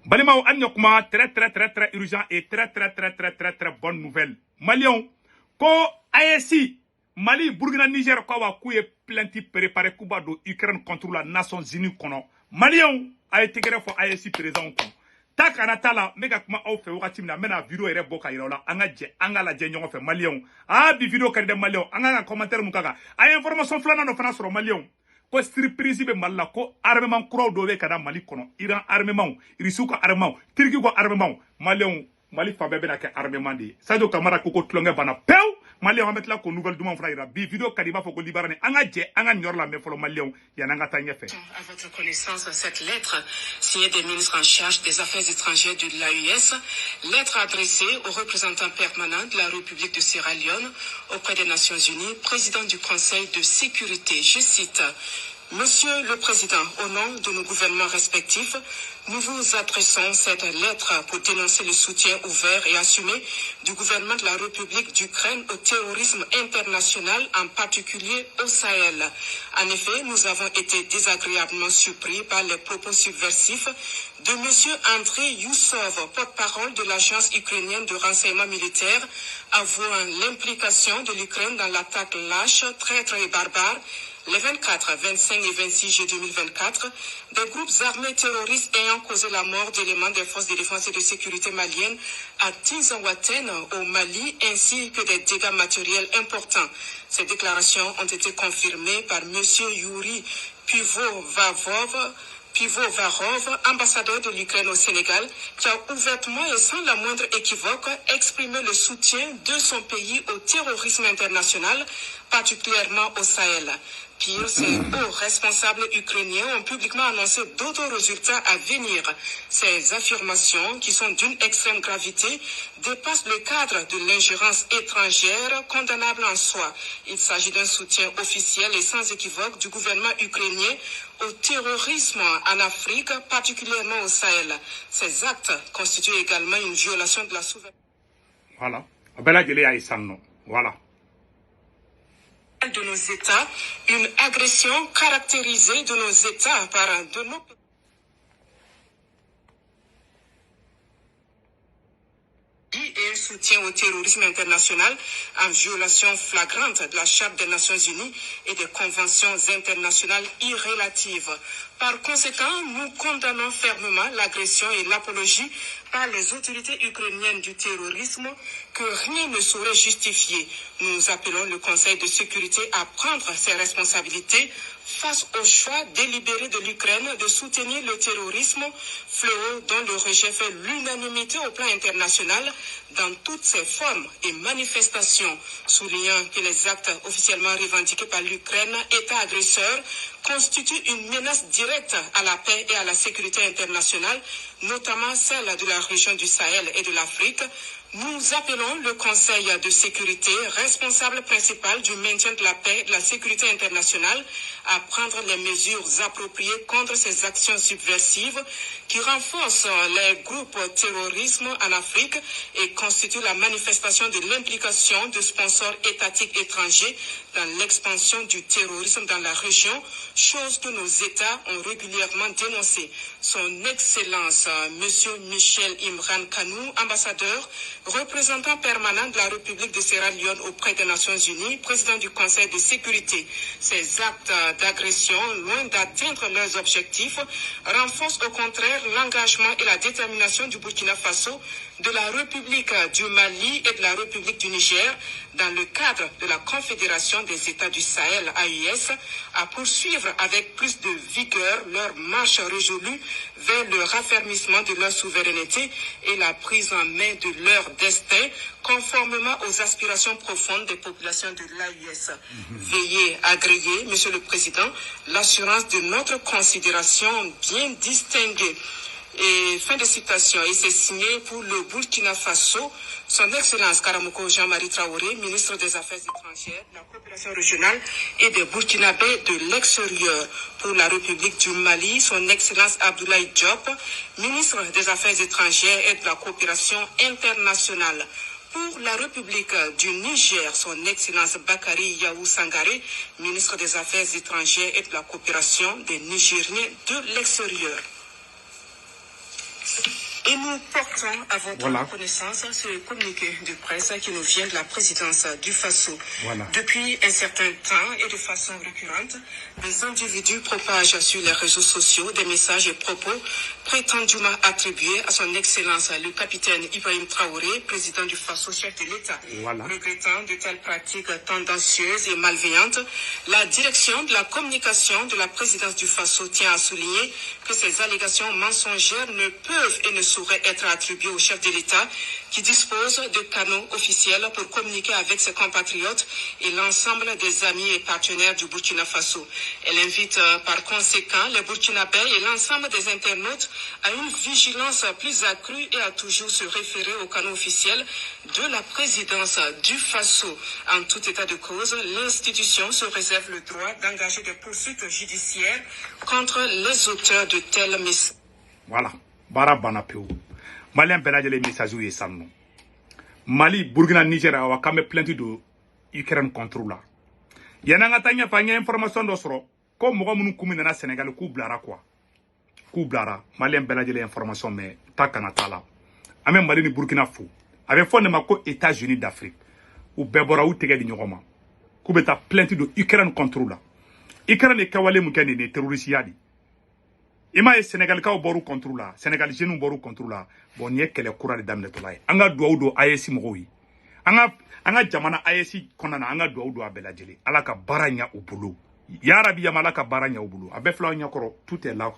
Balimao Anyokuma, très urgent et très bonne nouvelle. Malion, ko AEC, Mali, Burkina, Niger, Kawa, Kouye, plainte préparé Kuba de Ukraine contre la Nations Unies kono. Malion a été gré pour AEC présent. Takanata la, mega kuma au fait, wakati mina, mena vidéo ere boka irola, anga la djenyon fait Malion. Ah, bi vidéo kade Malion, anga commentaire mukaga. A information flana no fana sur Malion. Ko surprise be malla ko armement kuraw do be kada Mali kono Iran armement Irisu ko armement Turki ko armement Mali fambe be na ke armement di Sadio Kamara ko tlonge bana pew Mali on met la ko nouvelle duma frère bi vidéo kadiba fo ko libarane anga nyor la me folo Mali ya nanga tanya fe. À votre connaissance, cette lettre signée des ministres en charge des affaires étrangères de l'AES, lettre adressée au représentant permanent de la République de Sierra Leone auprès des Nations Unies, président du Conseil de sécurité. Je cite: Monsieur le Président, au nom de nos gouvernements respectifs, nous vous adressons cette lettre pour dénoncer le soutien ouvert et assumé du gouvernement de la République d'Ukraine au terrorisme international, en particulier au Sahel. En effet, nous avons été désagréablement surpris par les propos subversifs de Monsieur Andrei Youssov, porte-parole de l'agence ukrainienne de renseignement militaire, avouant l'implication de l'Ukraine dans l'attaque lâche, traître et barbare les 24, 25 et 26 juillet 2024, des groupes armés terroristes ayant causé la mort d'éléments des forces de défense et de sécurité maliennes à Tinzaouaten au Mali, ainsi que des dégâts matériels importants. Ces déclarations ont été confirmées par M. Yuri Pivovarov, ambassadeur de l'Ukraine au Sénégal, qui a ouvertement et sans la moindre équivoque exprimé le soutien de son pays au terrorisme international, particulièrement au Sahel. Pire, ces hauts responsables ukrainiens ont publiquement annoncé d'autres résultats à venir. Ces affirmations, qui sont d'une extrême gravité, dépassent le cadre de l'ingérence étrangère condamnable en soi. Il s'agit d'un soutien officiel et sans équivoque du gouvernement ukrainien au terrorisme en Afrique, particulièrement au Sahel. Ces actes constituent également une violation de la souveraineté. Voilà. De nos États, une agression caractérisée de nos États par de nos et un soutien au terrorisme international en violation flagrante de la Charte des Nations Unies et des conventions internationales irrélatives. Par conséquent, nous condamnons fermement l'agression et l'apologie par les autorités ukrainiennes du terrorisme que rien ne saurait justifier. Nous appelons le Conseil de sécurité à prendre ses responsabilités face au choix délibéré de l'Ukraine de soutenir le terrorisme, fléau dont le rejet fait l'unanimité au plan international dans toutes ses formes et manifestations, soulignant que les actes officiellement revendiqués par l'Ukraine, État agresseur, constituent une menace directe à la paix et à la sécurité internationale, notamment celle de la région du Sahel et de l'Afrique. Nous appelons le Conseil de sécurité, responsable principal du maintien de la paix et de la sécurité internationale, à prendre les mesures appropriées contre ces actions subversives qui renforcent les groupes terroristes en Afrique et constituent la manifestation de l'implication de sponsors étatiques étrangers dans l'expansion du terrorisme dans la région, chose que nos États ont régulièrement dénoncée. Son Excellence, M. Michel Imran Kanou, ambassadeur, représentant permanent de la République de Sierra Leone auprès des Nations Unies, président du Conseil de sécurité. Ces actes d'agression, loin d'atteindre leurs objectifs, renforcent au contraire l'engagement et la détermination du Burkina Faso, de la République du Mali et de la République du Niger, dans le cadre de la Confédération des États du Sahel, AES, à poursuivre avec plus de vigueur leur marche résolue vers le raffermissement de leur souveraineté et la prise en main de leur destin, conformément aux aspirations profondes des populations de l'AES. Veuillez agréer, Monsieur le Président, l'assurance de notre considération bien distinguée. Et fin de citation, et c'est signé pour le Burkina Faso, son Excellence Karamoko Jean-Marie Traoré, ministre des Affaires étrangères, de la coopération régionale et des Burkinabés de l'extérieur. Pour la République du Mali, son Excellence Abdoulaye Diop, ministre des Affaires étrangères et de la coopération internationale. Pour la République du Niger, son Excellence Bakary Yahou Sangaré, ministre des Affaires étrangères et de la coopération des Nigériens de l'extérieur. Et nous portons à votre connaissance ce communiqué de presse qui nous vient de la présidence du Faso. Depuis un certain temps et de façon récurrente, des individus propagent sur les réseaux sociaux des messages et propos prétendument attribués à son Excellence le capitaine Ibrahim Traoré, président du Faso, chef de l'État. Regrettant de telles pratiques tendancieuses et malveillantes, la direction de la communication de la présidence du Faso tient à souligner que ces allégations mensongères ne peuvent et ne sauraient être attribuées au chef de l'État qui dispose de canaux officiels pour communiquer avec ses compatriotes et l'ensemble des amis et partenaires du Burkina Faso. Elle invite par conséquent les Burkinabés et l'ensemble des internautes à une vigilance plus accrue et à toujours se référer aux canaux officiels de la présidence du Faso. En tout état de cause, l'institution se réserve le droit d'engager des poursuites judiciaires contre les auteurs de tels messages. Voilà. Bara banapeo. Malien belage les messages et sanno. Mali, Burkina, Niger, awa kame plainte de Ukraine contre là. Yananga tanya fanya information d'osro. Comme moi mon commune na Sénégal ku blara quoi. Ku blara. Malien belage les informations mais ta kanatala. Ame Mali ni Burkina fou. Avec fond de mako États-Unis d'Afrique. Ou bebora ou tege di nyogoma. Ku beta plainte de Ukraine contre là. Ukraine e kawale mukene ne terroriste yadi. Ima e Sénégal ka boru contre là. Sénégal jeune boru contre là. Bon ye kele kura de damne to lay. Anga do AEC mogoyi. Anga jamana AEC konana anga do abelajeli. Ala ka baranya au boulot. Ya Rabbi yamala ka baranya au boulot. Abe fla nyakoro tout est là.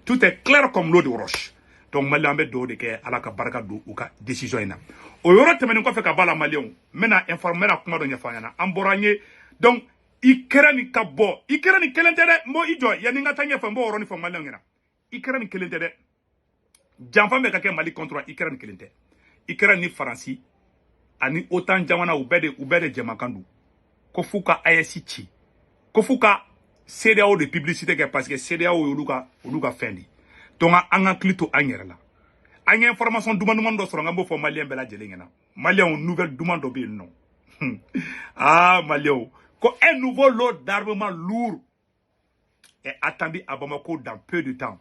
Tout est clair comme l'eau de roche. Donc Mali ambe do de ke ala ka baraka do uka décision ina. O yoro temene ko fe ka bala Malion. Mena informer na kuma do nyafanya amboranye. Donc Ukraine ka bo. Ukraine kelendere mo ijo yani ngata nyefa mbo oroni fo Malion ngina. Ukraine kelendere. Janfa me ka ke Mali contre Ukraine kelendere. Ukraine ni Faransi ani autant jamana ubede jamakandu. Ko fuka AEC chi. Ko fuka CDAO de publicité que parce que CDAO oluka fendi. Donc anga klito anyerla. Anga information dumandumando so ngambo fo Malien bela jelengena. Malien nouvelle demande do bi non. Ah Malien ko un nouveau lot d'armement lourd est attendu à Bamako dans peu de temps.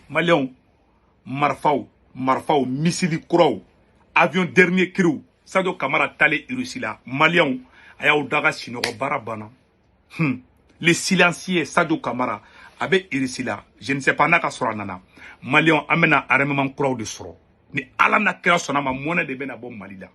Malien marfao missile kuraw avion dernier cru Sadio Kamara tale irusila Malien aya udaga sinogo barabana. Les silencieux Sadio Kamara avec Irisila, je ne sais pas naka sora nana. Malion amena armement crowd de soro. Ni ala na kera sonama mona de bena bom malida.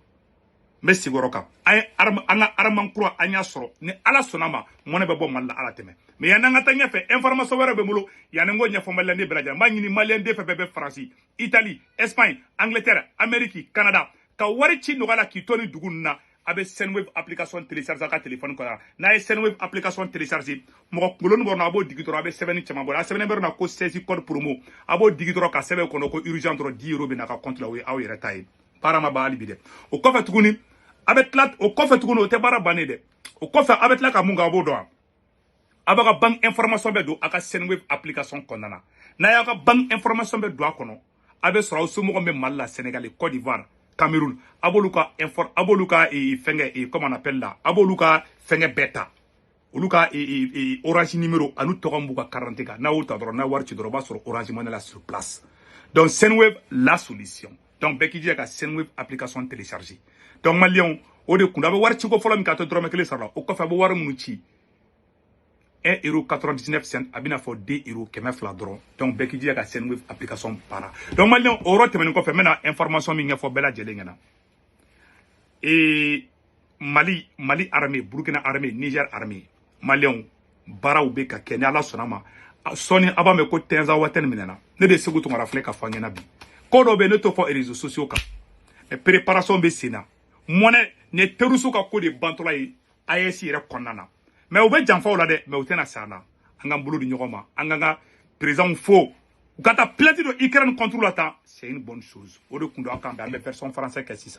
Mais sigoroka, anga armement crowd anya soro. Ni ala sonama mona be bom malila ala teme. Mais yananga tanya fe information wera be mulo, yanengo nya fo malila ne braja. Mangini malien de fe bebe France, Italie, Espagne, Angleterre, Amérique, Canada. Ka wari chi nogala ki toni dugunna. Avec Senwave application téléchargée à téléphone quoi na Senwave application téléchargée mo ngolon borna abo digitoro avec 7 chama bo 7 berna ko 16 code promo abo digitoro ka 7 ko no ko urgent dro 10 € be na ka compte la we aw yere tay parama ba ali bide o ko fa tuguni avec la o ko fa tuguni o te bara banede o ko fa avec la ka munga abo do abaka bank information be do aka Senwave application konana na ya ka bank information be do akono abe sura o sumo ko be malla Sénégal Côte d'Ivoire Cameroun, aboluka comment on appelle là, aboluka fenge beta, oluka orange numéro, anu tokambuka 40 na outa dro na warchi droba sur orange money là sur place. Donc Senwave la solution. Donc beki dia ka Senwave application téléchargée. Donc Malion, o de kunda ba warchi ko folom ka to drome kele sarla, o ko fa bo war munuchi 1,99 € abina for 2 € keme fla dron. Donc beki dia ka Senwave application para. Donc Malion oro temene ko fe mena information mi ngefo bela jelengena. Et Mali armée, Burkina armée, Niger armée. Malion bara ubeka Kenya la sonama. Soni aba me ko tenza waten minena. Ne de segutu ngara fleka fangena bi. Ko do be ne to fo réseaux sociaux ka. Et préparation be sina. Mone ne terusu ka ko de bantola yi AEC re konana. Mais au fait, j'en fais là, mais au tena sana. Anga boulot de nyogoma. Anga présent faux. Quand t'as plainte de Ukraine contre l'OTAN, c'est une bonne chose. Au de kundo akamba, mais personne français qu'est-ce ça.